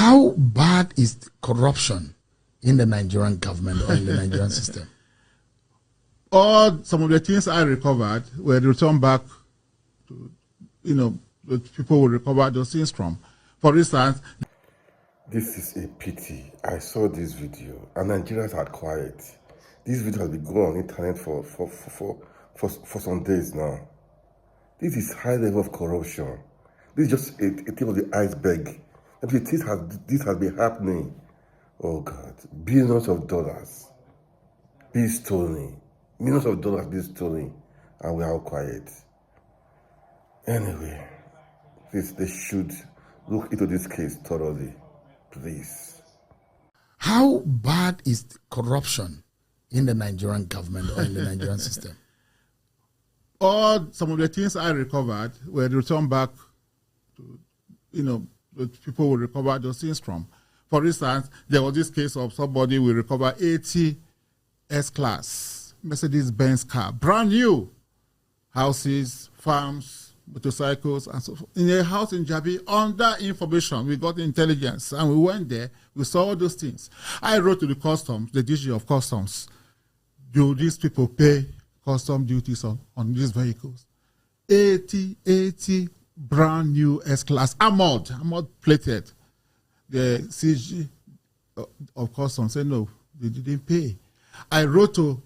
How bad is corruption in the Nigerian government or in the Nigerian system? Some of the things I recovered were returned back to, the people will recover those things from. For instance, this is a pity. I saw this video and Nigerians are quiet. This video has been going on internet for some days now. This is high level of corruption. This is just a tip of the iceberg. This has been happening. Oh God, billions of dollars being stolen, millions of dollars being stolen, and we are all quiet. Anyway, please, they should look into this case thoroughly, please. How bad is corruption in the Nigerian government or in the Nigerian system? Some of the things I recovered were returned back to, the people will recover those things from. For instance, there was this case of somebody will recover 80 S-Class Mercedes-Benz car, brand new, houses, farms, motorcycles, and so forth. In a house in Jabi, under information, we got intelligence, and we went there, we saw all those things. I wrote to the customs, the DG of customs, do these people pay custom duties on these vehicles? 80 brand new S-Class, armored plated. The CG of customs said no, they didn't pay. I wrote to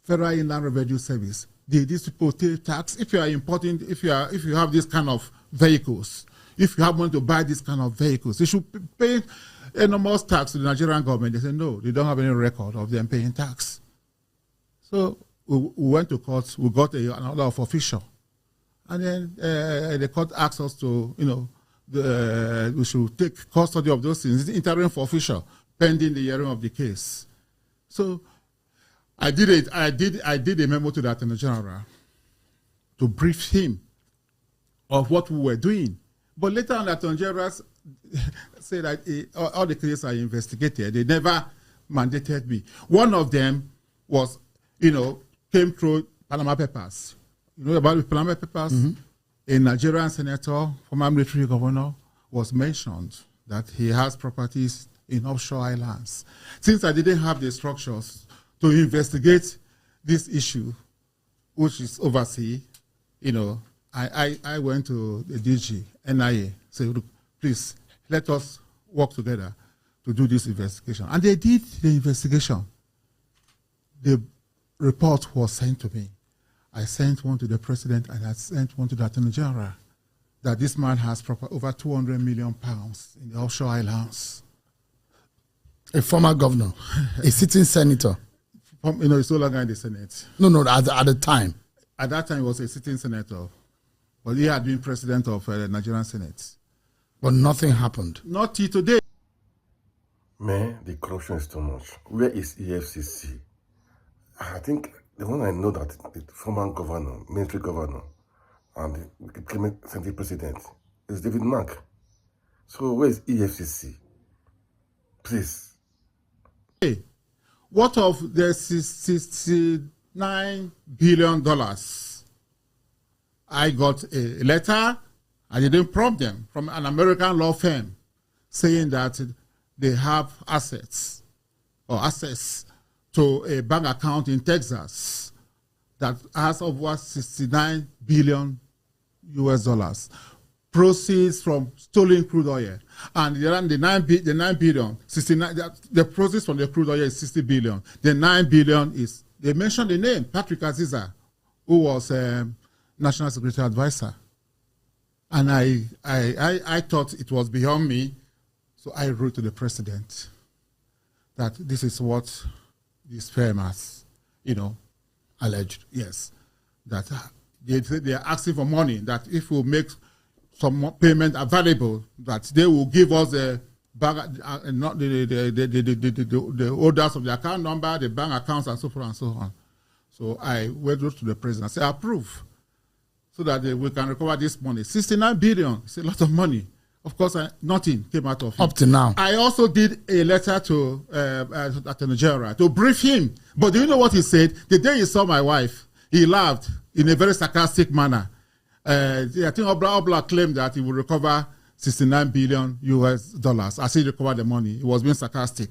Federal Inland Revenue Service. These people pay tax. If you are importing, if you have this kind of vehicles, if you have money to buy this kind of vehicles, they should pay enormous tax to the Nigerian government. They said no, they don't have any record of them paying tax. So we went to court. We got an order of official, and then the court asked us to, we should take custody of those things. It's interim for official, pending the hearing of the case. So I did it. I did a memo to the Attorney General to brief him of what we were doing. But later on, the Attorney General said that all the cases I investigated, they never mandated me. One of them was, came through Panama Papers. You know about the Panama Papers? Mm-hmm. A Nigerian senator, former military governor, was mentioned that he has properties in offshore islands. Since I didn't have the structures to investigate this issue, which is overseas, I went to the DG, NIA, said, look, please, let us work together to do this investigation. And they did the investigation. The report was sent to me. I sent one to the president and I sent one to the Attorney General that this man has over 200 million pounds in the offshore islands. A former governor, a sitting senator. He's no longer in the Senate. No, at the time. At that time, he was a sitting senator. But he had been president of the Nigerian Senate. But nothing happened. Not till today. Man, the corruption is too much. Where is EFCC? I think the one I know that the former governor, military governor, and the Clement Assembly president is David Mark. So where is EFCC? Please. Hey, what of the $69 billion? I got a letter, I didn't prompt them, from an American law firm saying that they have assets or access to a bank account in Texas that has over 69 billion US dollars, proceeds from stolen crude oil. And the 9 billion, 69, the proceeds from the crude oil is 60 billion. The 9 billion is, they mentioned the name, Patrick Aziza, who was National Security Advisor. And I thought it was beyond me, so I wrote to the president that this is what this firm has, alleged. Yes, that they are asking for money, that if we make some payment available, that they will give us the bank, not the holders of the account number, the bank accounts, and so forth and so on. So I went to the president and said, approve, so that we can recover this money. 69 billion, it's a lot of money. Of course, nothing came out of it. Up to now. I also did a letter to Attorney General to brief him. But do you know what he said? The day he saw my wife, he laughed in a very sarcastic manner. I think Obla claimed that he will recover $69 billion US. I see recover the money. It was being sarcastic.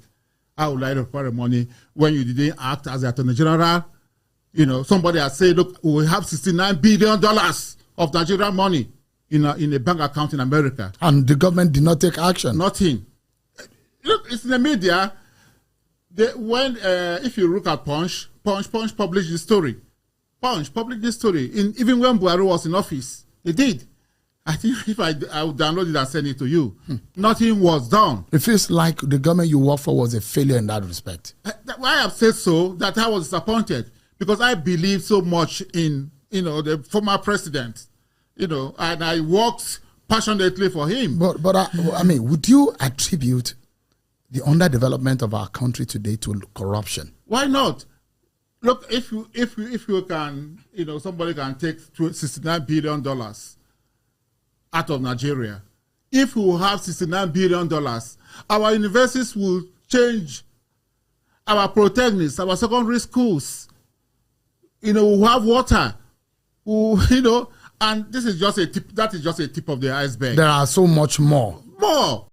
How would I recover the money when you didn't act as the Attorney General? You know, somebody has said, look, we have $69 billion of Nigerian money in a bank account in America. And the government did not take action. Nothing. Look, it's in the media. If you look at Punch published the story. Punch published the story. Even when Buhari was in office, he did. I think if I would download it and send it to you, nothing was done. It feels like the government you work for was a failure in that respect. I have said so, that I was disappointed because I believe so much in, the former president, and I worked passionately for him. But I mean, would you attribute the underdevelopment of our country today to corruption? Why not? Look, if you can, somebody can take $69 billion out of Nigeria. If we have $69 billion, our universities will change, our polytechnics, our secondary schools, we'll have water, and this is just a tip. That is just a tip of the iceberg. There are so much more. More.